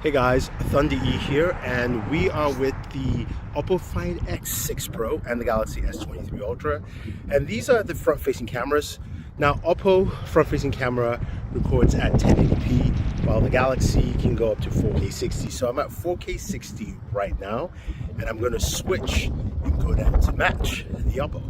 Hey guys, Thunder E here, and we are with the Oppo Find X6 Pro and the Galaxy S23 Ultra, and these are the front-facing cameras. Now, Oppo front-facing camera records at 1080p, while the Galaxy can go up to 4K 60. So I'm at 4K 60 right now, and I'm going to switch and go down to match the Oppo.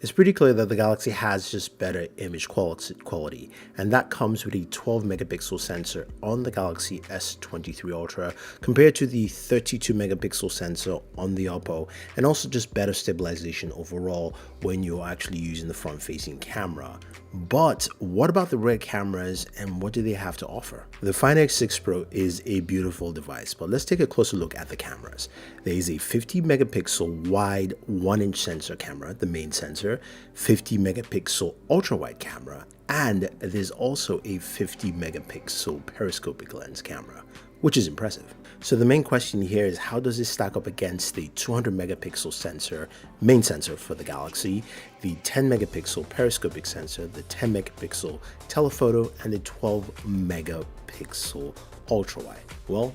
It's pretty clear that the Galaxy has just better image quality, and that comes with a 12 megapixel sensor on the Galaxy S23 Ultra compared to the 32 megapixel sensor on the Oppo, and also just better stabilization overall when you're actually using the front-facing camera. But what about the rear cameras, and what do they have to offer? The Find X6 Pro is a beautiful device, but let's take a closer look at the cameras. There is a 50 megapixel wide 1-inch sensor camera, the main sensor, 50 megapixel ultra wide camera, and there's also a 50 megapixel periscopic lens camera, which is impressive. So the main question here is, how does this stack up against the 200 megapixel sensor, main sensor for the Galaxy, the 10 megapixel periscopic sensor, the 10 megapixel telephoto, and the 12 megapixel ultra wide? Well,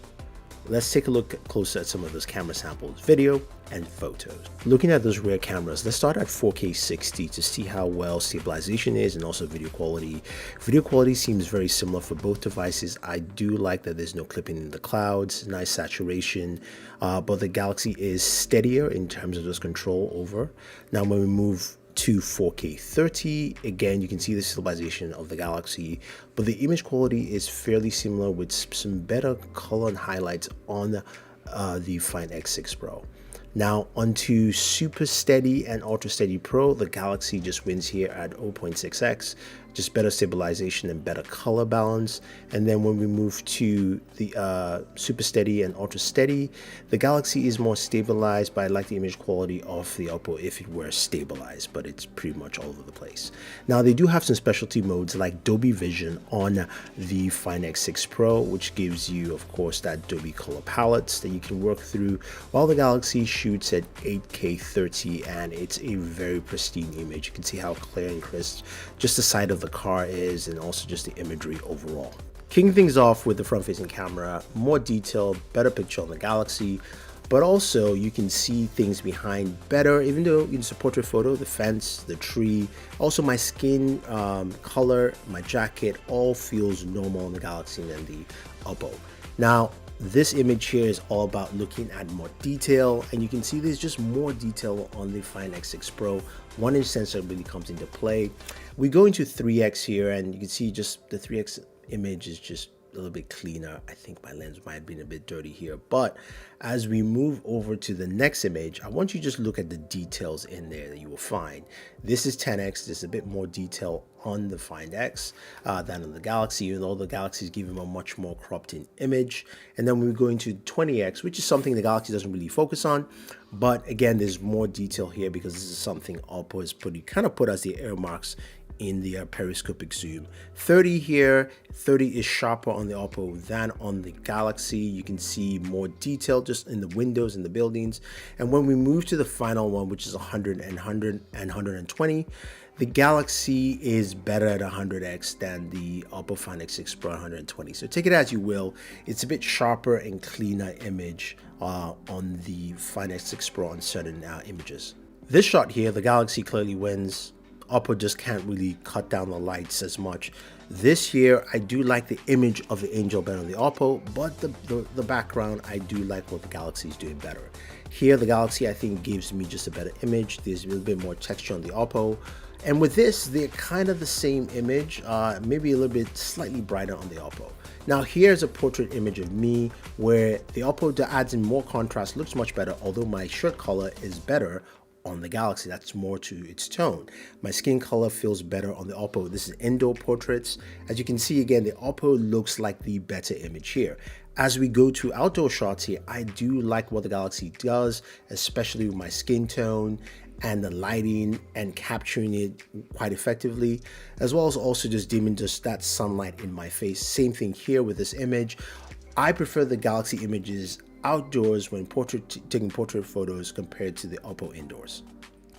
let's take a look closer at some of those camera samples, video and photos. Looking at those rear cameras, let's start at 4K 60 to see how well stabilization is and also video quality. Video quality seems very similar for both devices. I do like that there's no clipping in the clouds, nice saturation, but the Galaxy is steadier in terms of this control over. Now when we move to 4K 30, again you can see the stabilization of the Galaxy, but the image quality is fairly similar with some better color and highlights on the Find X6 Pro. Now onto Super Steady and Ultra Steady Pro, the Galaxy just wins here at 0.6x, just better stabilization and better color balance. And then when we move to the Super Steady and Ultra Steady, the Galaxy is more stabilized, but I like the image quality of the Oppo if it were stabilized, but it's pretty much all over the place. Now they do have some specialty modes like Dolby Vision on the Find X6 Pro, which gives you, of course, that Dolby color palettes that you can work through, while the Galaxy shoots at 8K 30, and it's a very pristine image. You can see how clear and crisp just the side of the car is, and also just the imagery overall. Kicking things off with the front-facing camera, more detail, better picture on the Galaxy, but also you can see things behind better, even though it's a portrait photo, the fence, the tree, also my skin color, my jacket, all feels normal on the Galaxy than the Oppo. Now, this image here is all about looking at more detail, and you can see there's just more detail on the Find X6 Pro. 1-inch sensor really comes into play. We go into 3x here, and you can see just the 3x image is just a little bit cleaner. I think my lens might have been a bit dirty here, but as we move over to the next image, I want you to just look at the details in there that you will find. This is 10x. There's a bit more detail on the Find X than on the Galaxy, even though the Galaxy is giving a much more cropped in image. And then we go into 20x, which is something the Galaxy doesn't really focus on, but again, there's more detail here because this is something Oppo has kind of put as the earmarks in the periscopic zoom. 30 here, 30 is sharper on the Oppo than on the Galaxy. You can see more detail just in the windows and the buildings. And when we move to the final one, which is 100 and 120, the Galaxy is better at 100x than the Oppo Find X6 Pro 120. So take it as you will. It's a bit sharper and cleaner image on the Find X6 Pro on certain images. This shot here, the Galaxy clearly wins. Oppo just can't really cut down the lights as much. This here, I do like the image of the angel better on the Oppo, but the background, I do like what the Galaxy is doing better. Here, the Galaxy, I think, gives me just a better image. There's a little bit more texture on the Oppo. And with this, they're kind of the same image, maybe a little bit slightly brighter on the Oppo. Now here's a portrait image of me where the Oppo adds in more contrast, looks much better, although my shirt color is better on the Galaxy. That's more to its tone. My skin color feels better on the Oppo. This is indoor portraits. As you can see, again, the Oppo looks like the better image here. As we go to outdoor shots here, I do like what the Galaxy does, especially with my skin tone and the lighting and capturing it quite effectively, as well as also just dimming just that sunlight in my face. Same thing here with this image. I prefer the Galaxy images outdoors when taking portrait photos compared to the Oppo indoors.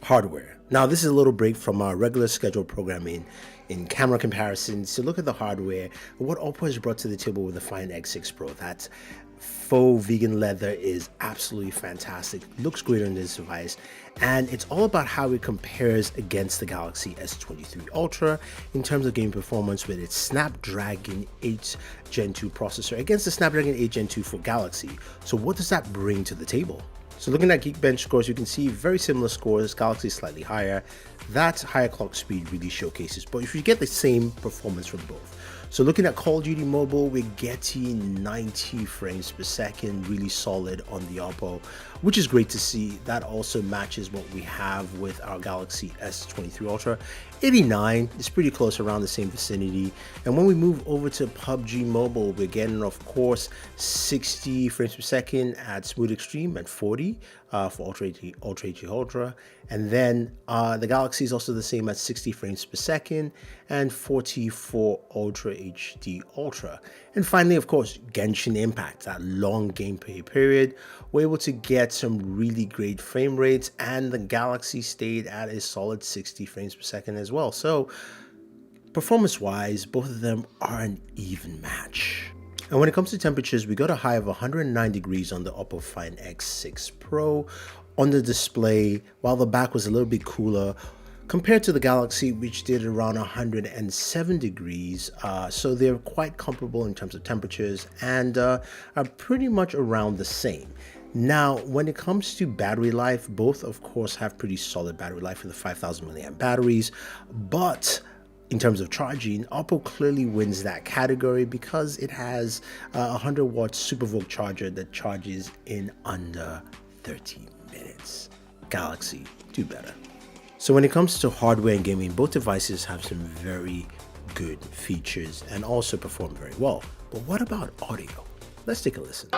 Hardware. Now this is a little break from our regular scheduled programming in camera comparisons to look at the hardware, what Oppo has brought to the table with the Find X6 Pro. That's faux vegan leather is absolutely fantastic, looks great on this device, and it's all about how it compares against the Galaxy S23 Ultra in terms of game performance with its Snapdragon 8 Gen 2 processor against the Snapdragon 8 Gen 2 for Galaxy. So what does that bring to the table? So looking at Geekbench scores, you can see very similar scores. Galaxy is slightly higher. That higher clock speed really showcases, but if you get the same performance from both. So looking at Call of Duty Mobile, we're getting 90 frames per second, really solid on the Oppo, which is great to see. That also matches what we have with our Galaxy S23 Ultra. 89 is pretty close, around the same vicinity. And when we move over to PUBG Mobile, we're getting, of course, 60 frames per second at Smooth Extreme and 40 for Ultra HD Ultra. And then the Galaxy is also the same at 60 frames per second and 40 for Ultra HD Ultra. And finally, of course, Genshin Impact, that long gameplay period, we're able to get some really great frame rates, and the Galaxy stayed at a solid 60 frames per second as well. So performance-wise, both of them are an even match. And when it comes to temperatures, we got a high of 109 degrees on the Oppo Find X6 Pro on the display, while the back was a little bit cooler compared to the Galaxy, which did around 107 degrees. So they're quite comparable in terms of temperatures and are pretty much around the same. Now, when it comes to battery life, both of course have pretty solid battery life for the 5000 mAh batteries, but in terms of charging, Oppo clearly wins that category because it has a 100 watt SuperVOOC charger that charges in under 30 minutes. Galaxy, do better. So when it comes to hardware and gaming, both devices have some very good features and also perform very well. But what about audio? Let's take a listen.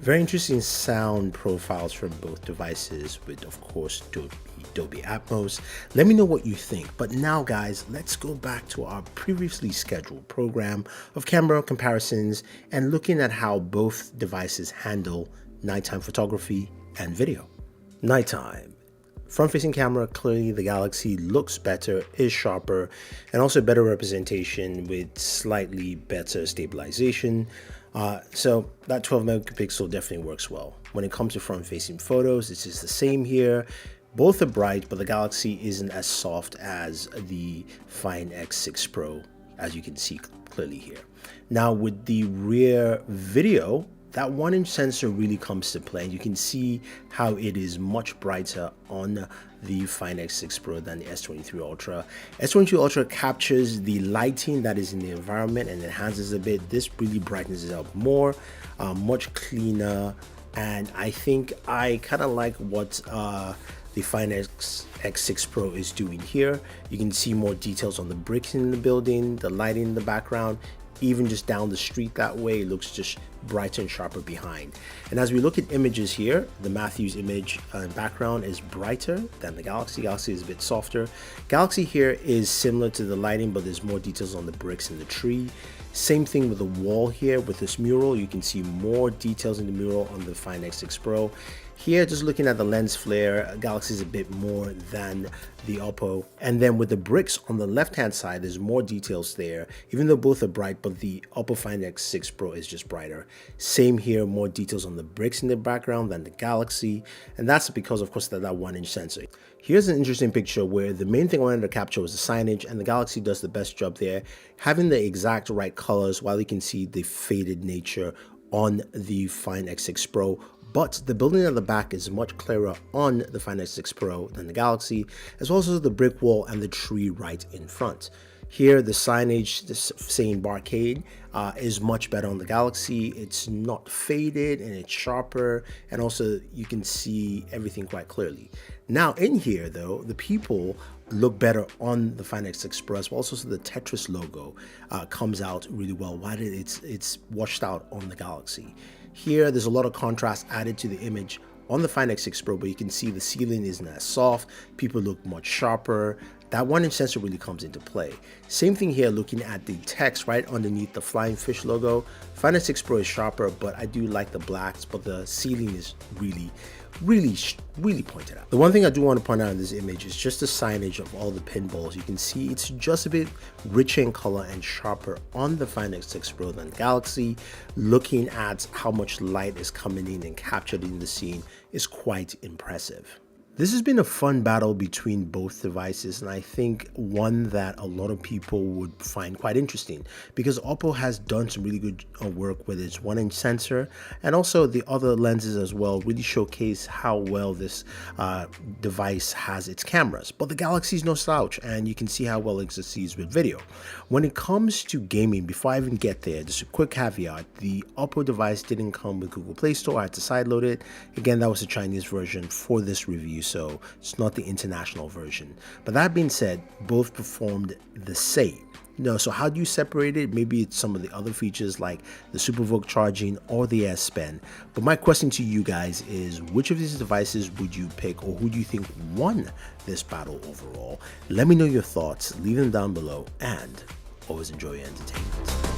Very interesting sound profiles from both devices with, of course, Dolby Atmos. Let me know what you think. But now, guys, let's go back to our previously scheduled program of camera comparisons and looking at how both devices handle nighttime photography and video. Nighttime. Front-facing camera, clearly the Galaxy looks better, is sharper, and also better representation with slightly better stabilization. So that 12 megapixel definitely works well. When it comes to front-facing photos, this is the same here. Both are bright, but the Galaxy isn't as soft as the Find X6 Pro, as you can see clearly here. Now with the rear video, that 1-inch sensor really comes to play. You can see how it is much brighter on the Find X6 Pro than the S23 Ultra. S23 Ultra captures the lighting that is in the environment and enhances a bit. This really brightens it up more, much cleaner, and I think I kind of like what the Find X6 Pro is doing here. You can see more details on the bricks in the building, the lighting in the background. Even just down the street that way, it looks just brighter and sharper behind. And as we look at images here, the Matthews image background is brighter than the Galaxy. Galaxy is a bit softer. Galaxy here is similar to the lighting, but there's more details on the bricks and the tree. Same thing with the wall here with this mural. You can see more details in the mural on the Find X6 Pro. Here, just looking at the lens flare, Galaxy is a bit more than the Oppo. And then with the bricks on the left-hand side, there's more details there, even though both are bright, but the Oppo Find X6 Pro is just brighter. Same here, more details on the bricks in the background than the Galaxy. And that's because, of course, that 1-inch sensor. Here's an interesting picture where the main thing I wanted to capture was the signage, and the Galaxy does the best job there, having the exact right colors while you can see the faded nature on the Find X6 Pro. But the building at the back is much clearer on the Find X6 Pro than the Galaxy, as well as the brick wall and the tree right in front. Here, the signage saying Barcade is much better on the Galaxy. It's not faded and it's sharper, and also you can see everything quite clearly. Now in here though, the people look better on the Find X6 Pro, but also so the Tetris logo comes out really well, while it's washed out on the Galaxy. Here, there's a lot of contrast added to the image on the Find X6 Pro, but you can see the ceiling isn't as soft, people look much sharper. That 1-inch sensor really comes into play. Same thing here, looking at the text right underneath the Flying Fish logo. Find X6 Pro is sharper, but I do like the blacks, but the ceiling is really pointed out. The one thing I do want to point out in this image is just the signage of all the pinballs. You can see it's just a bit richer in color and sharper on the Find X6 Pro than Galaxy. Looking at how much light is coming in and captured in the scene is quite impressive. This has been a fun battle between both devices, and I think one that a lot of people would find quite interesting, because Oppo has done some really good work with its 1-inch sensor, and also the other lenses as well really showcase how well this device has its cameras. But the Galaxy is no slouch, and you can see how well it succeeds with video. When it comes to gaming, before I even get there, just a quick caveat: the Oppo device didn't come with Google Play Store. I had to sideload it. Again, that was the Chinese version for this review, so it's not the international version. But that being said, both performed the same. So how do you separate it? Maybe it's some of the other features like the SuperVOOC charging or the S Pen. But my question to you guys is, which of these devices would you pick, or who do you think won this battle overall? Let me know your thoughts, leave them down below, and always enjoy your entertainment.